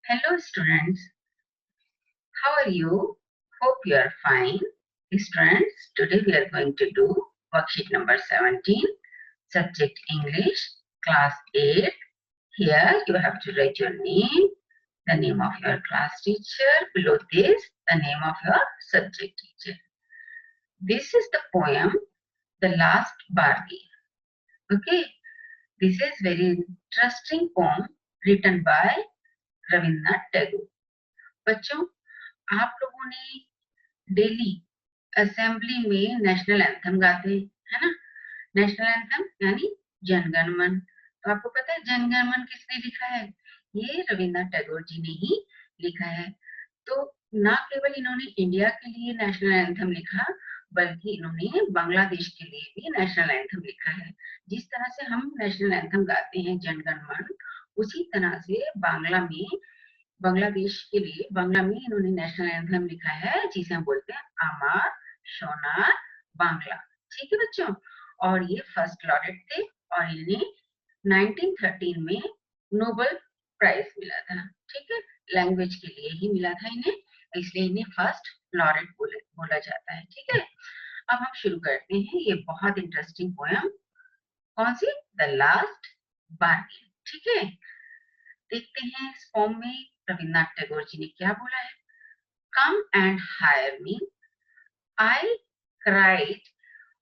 Hello students, how are you? Hope you are fine. Students, today we are going to do worksheet number 17, subject English, class 8. Here you have to write your name, the name of your class teacher, below this the name of your subject teacher. This is the poem, The Last Bargain. Okay, this is very interesting poem written by Rabindranath Tagore. बच्चों, आप लोगों ने daily assembly में national anthem गाते हैं, है ना। National anthem यानी जनगण मन। तो आपको पता है जनगण मन किसने लिखा है? ये रविन्द्रनाथ टैगोर जी ने ही लिखा है। तो ना केवल इन्होंने इंडिया के लिए नेशनल एंथम लिखा, बल्कि इन्होंने बांग्लादेश के लिए भी नेशनल एंथम लिखा है। जिस तरह से हम नेशनल एंथम गाते हैं जनगण मन, उसी तरह से बांग्लादेश के लिए बांग्ला में इन्होंने नेशनल एंथम लिखा है, जिसे हम बोलते हैं अमर सोनार बांग्ला। ठीक है बच्चों, और ये फर्स्ट लॉरेट थे और इन्हें 1913 में नोबेल प्राइज मिला था। ठीक है, लैंग्वेज के लिए ही मिला था इन्हें, इसलिए इन्हें फर्स्ट लॉरेट बोला जाता है। ठीक है, अब हम शुरू करते हैं ये बहुत इंटरेस्टिंग पोएम। कौन सी? The last bargain. ठीक है, देखते हैं इस पोएम में रविन्द्रनाथ टैगोर जी ने क्या बोला है। Come and hire me, I cried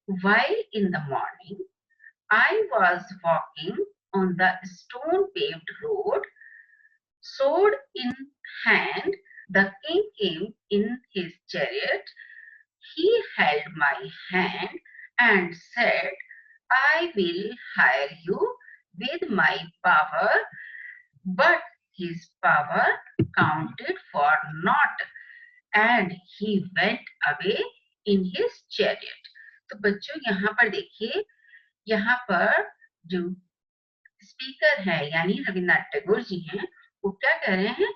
while in the morning I was walking on the stone-paved road, sword in hand, the king came in his chariot. He held my hand and said, I will hire you with my power, but his power counted for naught, and he went away in his chariot. तो बच्चों यहाँ पर देखिए, यहाँ पर जो speaker है यानी रविन्द्रनाथ टैगोर जी हैं, वो क्या कह रहे हैं?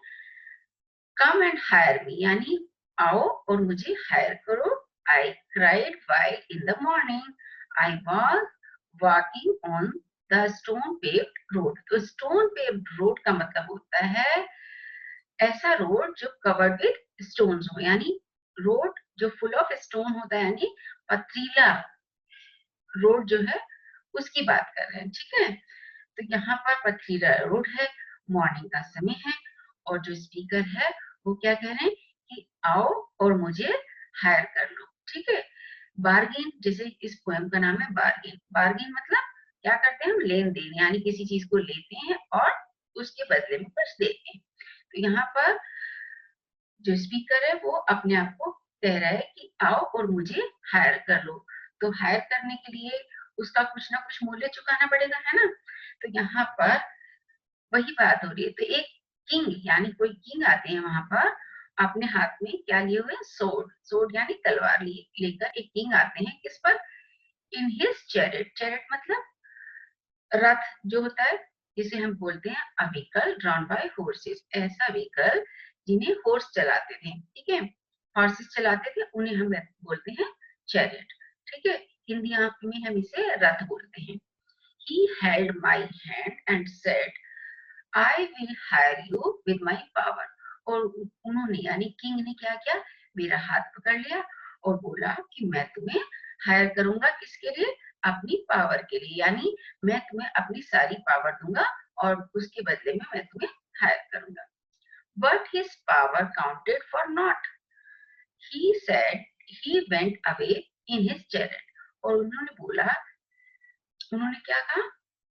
कम एंड हायर मी, यानी आओ और मुझे हायर करो। I cried while in the morning I was walking on the stone paved road. तो स्टोन पेव्ड रोड का मतलब होता है ऐसा रोड जो कवर्ड विद स्टोन्स हो, यानी रोड जो फुल ऑफ स्टोन होता है, यानी पथरीला रोड जो है उसकी बात कर रहे हैं। ठीक है, तो यहाँ पर पथरीला रोड है, मॉर्निंग का समय है, और जो स्पीकर है वो क्या कह रहे हैं कि आओ और मुझे हायर कर लो। ठीक है, बार्गेन, जैसे इस पोएम का नाम है बार्गेन। बार्गेन मतलब क्या करते हैं हम? लेन देन, यानी किसी चीज को लेते हैं और उसके बदले में कुछ देते हैं। तो यहाँ पर जो स्पीकर है वो अपने आप को कह रहा है कि आओ और मुझे हायर कर लो। तो हायर करने के लिए उसका कुछ ना कुछ मूल्य चुकाना पड़ेगा, है ना। तो यहाँ पर वही बात हो रही है। तो एक किंग यानी कोई किंग आते हैं वहां पर, अपने हाथ में क्या लिए हुए? सोर्ड। सोर्ड यानी तलवार लेकर एक किंग आते हैं, किस पर? In his chariot. चैरिट मतलब रथ जो होता है, जिसे हम बोलते हैं a vehicle drawn by horses. ऐसा व्हीकल जिन्हें हॉर्स चलाते थे, ठीक है, हॉर्सेस चलाते थे, उन्हें हम बोलते हैं चैरिट। ठीक है, हिंदी में हम इसे रथ बोलते हैं। He held my hand and said, I will hire you with my power. और उन्होंने यानी किंग ने क्या किया? मेरा हाथ पकड़ लिया और बोला कि मैं तुम्हें हायर करूंगा। किसके लिए? अपनी पावर के लिए, यानी मैं तुम्हें अपनी सारी पावर दूंगा और उसके बदले में मैं तुम्हें हायर करूंगा। But his power counted for naught. He said he went away in his chariot. और उन्होंने बोला, उन्होंने क्या कहा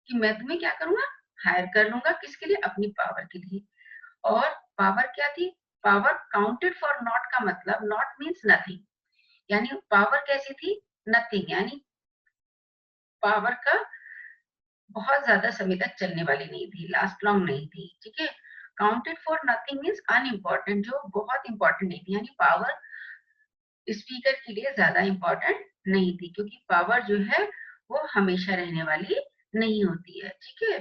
कि मैं तुम्हें क्या करूंगा? हायर कर लूंगा। किसके लिए? अपनी पावर के लिए। और पावर क्या थी? पावर काउंटेड फॉर नॉट का मतलब, नॉट मीन्स नथिंग, यानी पावर कैसी थी? नथिंग, यानी पावर का बहुत ज्यादा समय तक चलने वाली नहीं थी, लास्ट लॉन्ग नहीं थी। ठीक है, counted for nothing means unimportant, जो बहुत इंपॉर्टेंट नहीं थी, यानी पावर स्पीकर के लिए ज्यादा इंपॉर्टेंट नहीं थी, क्योंकि पावर जो है वो हमेशा रहने वाली नहीं होती है। ठीक है,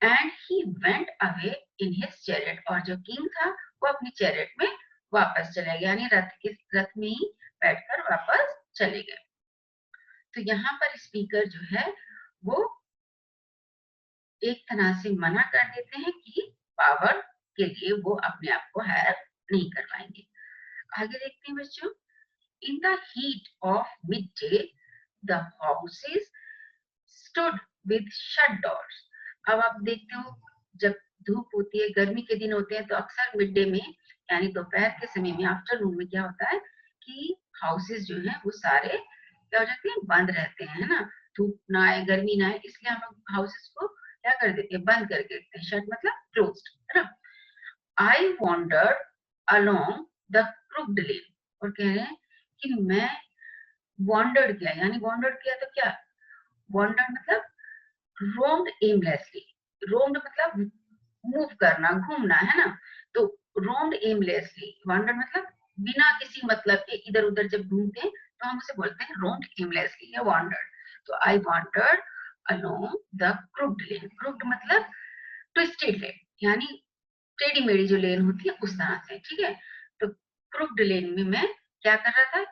and he went away in his chariot. और जो किंग था वो अपनी चैरिट में वापस चले गए, यानी रथ में ही बैठकर वापस चले गए। तो यहाँ पर स्पीकर जो है वो एक तरह से मना कर देते हैं कि पावर के लिए वो अपने आप को हायर नहीं करवाएंगे। आगे देखते हैं बच्चों, in the heat of midday the houses stood with shut doors। अब आप देखते हो जब धूप होती है, गर्मी के दिन होते हैं, तो अक्सर मिड डे में यानी दोपहर के समय में, आफ्टरनून में क्या होता है कि हाउसेस जो हैं वो सारे क्या हो जाते हैं, बंद रहते हैं, है ना। धूप ना आए, गर्मी ना आए, इसलिए हम लोग हाउसेस को क्या कर देते हैं, बंद करके देते हैं। शट मतलब क्लोज्ड, है ना। I wondered along the crooked lane, और कह रहे हैं कि मैं वॉन्डर्ड किया, यानी वॉन्डर्ड किया तो क्या, वॉन्डर्ड मतलब रोम्ड एमलेसली, रोम्ड मतलब मूव करना, घूमना, है ना। तो रोम्ड एमलेसली, वॉन्डर मतलब बिना किसी मतलब के इधर उधर जब घूमते हैं तो हम उसे बोलते हैं रोम्ड एमलेसली या वॉन्डर्ड। तो आई wondered along the crooked lane, crooked मतलब ट्विस्टेड लेन, यानी टेढ़ी मेढ़ी जो लेन होती है उस तरह से, ठीक है। तो क्रुक्ड लेन में मैं क्या कर रहा था,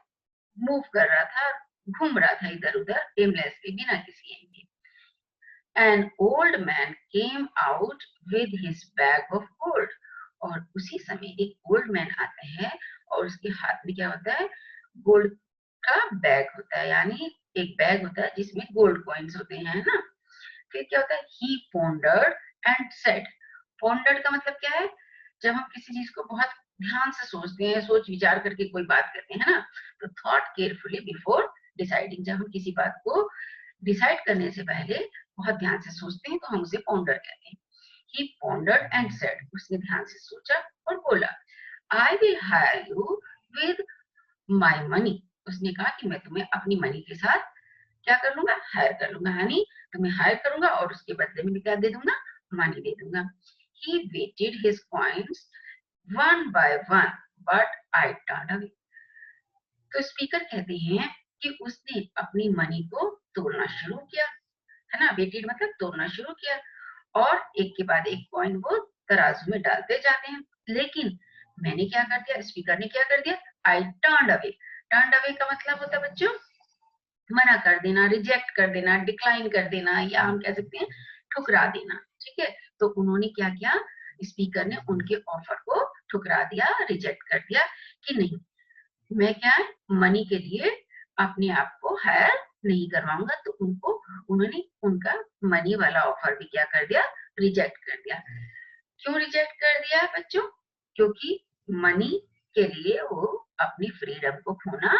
मूव कर रहा था, घूम रहा था इधर उधर एमलेसली, बिना किसी एम के। An old man came out with his bag of gold। और उसी समय एक ओल्ड मैन आते हैं और उसके हाथ में क्या होता है, गोल्ड का बैग होता है, यानी एक बैग होता है जिसमें गोल्ड कॉइन्स होते हैं, है ना। फिर क्या होता है, he pondered and said। pondered का मतलब क्या है, जब हम किसी चीज को बहुत ध्यान से सोचते हैं, सोच विचार करके कोई बात करते हैं, है ना। तो thought carefully before deciding, जब हम किसी बात को डिसाइड करने से पहले बहुत ध्यान से सोचते हैं तो हम उसे पॉन्डर कहते हैं। He pondered and said, उसने ध्यान से सोचा और बोला, I will hire you with my money। उसने कहा कि मैं तुम्हें अपनी मनी के साथ क्या कर लूंगा, हायर कर लूंगा, यानी तुम्हें हायर करूंगा और उसके बदले में क्या दे दूंगा, मनी दे दूंगा। He weighted his coins one by one, but I turned away। तो स्पीकर कहते हैं कि उसने अपनी मनी को तोड़ना शुरू किया, है ना। वेटेड मतलब तोड़ना शुरू किया, और एक के बाद एक कॉइन वो तराजू में डालते जाते हैं। लेकिन मैंने क्या कर दिया, स्पीकर ने क्या कर दिया, I turn away. Turn away का मतलब होता है बच्चों मना कर देना, रिजेक्ट कर देना, डिक्लाइन कर देना, या हम कह सकते हैं ठुकरा देना, ठीक है। तो उन्होंने क्या किया, स्पीकर ने उनके ऑफर को ठुकरा दिया, रिजेक्ट कर दिया कि नहीं, मैं क्या है मनी के लिए अपने आप को हायर नहीं करवाऊंगा। तो उन्होंने उनका मनी वाला ऑफर भी क्या कर दिया, रिजेक्ट कर दिया। क्यों रिजेक्ट कर दिया बच्चों, क्योंकि मनी के लिए वो अपनी फ्रीडम को खोना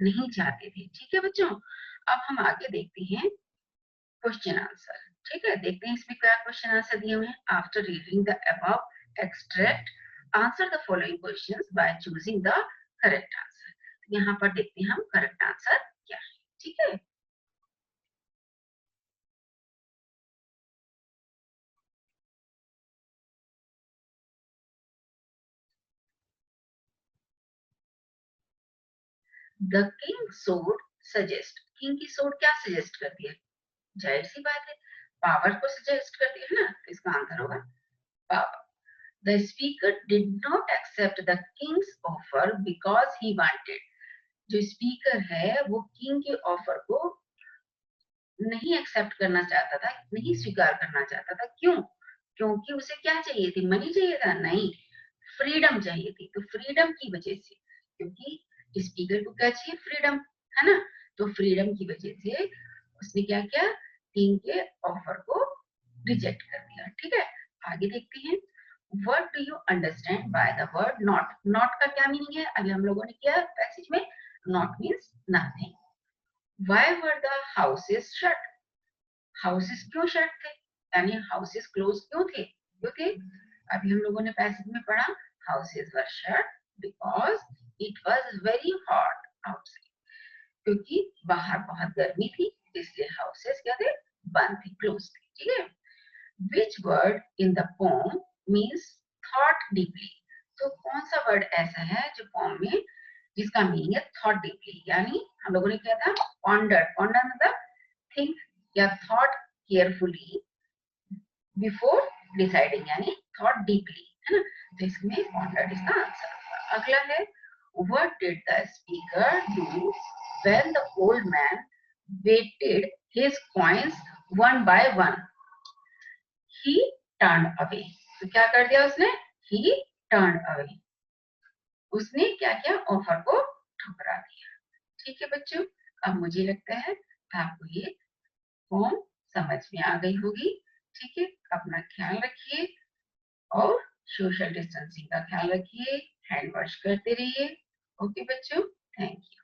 नहीं चाहते थे, ठीक है बच्चों। अब हम आगे देखते हैं क्वेश्चन आंसर, ठीक है। देखते हैं इसमें क्या क्वेश्चन आंसर दिए हुए हैं। After reading the above extract answer the following questions by choosing the correct answer. यहाँ पर देखते हैं हम करेक्ट आंसर क्या है, ठीक है। द किंग सोड सजेस्ट, किंग की सोड क्या सजेस्ट करती है, जाहिर सी बात है पावर को सजेस्ट करती है ना, तो इसका आंसर होगा power. The speaker did not accept the king's offer because he wanted। जो स्पीकर है वो किंग के ऑफर को नहीं एक्सेप्ट करना चाहता था, नहीं स्वीकार करना चाहता था। क्यों, क्योंकि उसे क्या चाहिए थी, मनी चाहिए था, नहीं फ्रीडम चाहिए थी। तो फ्रीडम की वजह से, क्योंकि स्पीकर को क्या चाहिए, फ्रीडम, है ना। तो फ्रीडम की वजह से उसने क्या किया, किंग के ऑफर को रिजेक्ट कर दिया, ठीक है। आगे देखते हैं, what do you understand by the word not. Not का क्या मीनिंग है, अभी हम लोगों ने किया पैसेज में, not means nothing. Why were the houses shut, houses क्यों शट थे, यानी हाउसेस क्लोज क्यों थे, क्योंकि अभी हम लोगों ने पैसेज में पढ़ा, houses were shut because it was very hot outside, क्योंकि बाहर बहुत गर्मी थी, इसलिए हाउसेस क्या थे, बंद थे, क्लोज थे, ठीक है। Which word in the poem means thought deeply। तो कौन सा वर्ड ऐसा है जो पोम में जिसका मीनिंग है thought deeply, यानी हम लोगों ने क्या था, ponder, ponder मतलब think या thought carefully before deciding, यानी thought deeply, है ना। तो इसमें pondered इसका आंसर। अगला है, what did the speaker do when the old man weighted his coins one by one। He turned away। तो क्या कर दिया उसने, ही टर्न अवे, उसने क्या किया, ऑफर को ठुकरा दिया। ठीक है बच्चों, अब मुझे लगता है आपको ये फॉर्म समझ में आ गई होगी। ठीक है, अपना ख्याल रखिए और सोशल डिस्टेंसिंग का ख्याल रखिए, हैंड वॉश करते रहिए। ओके बच्चों, थैंक यू।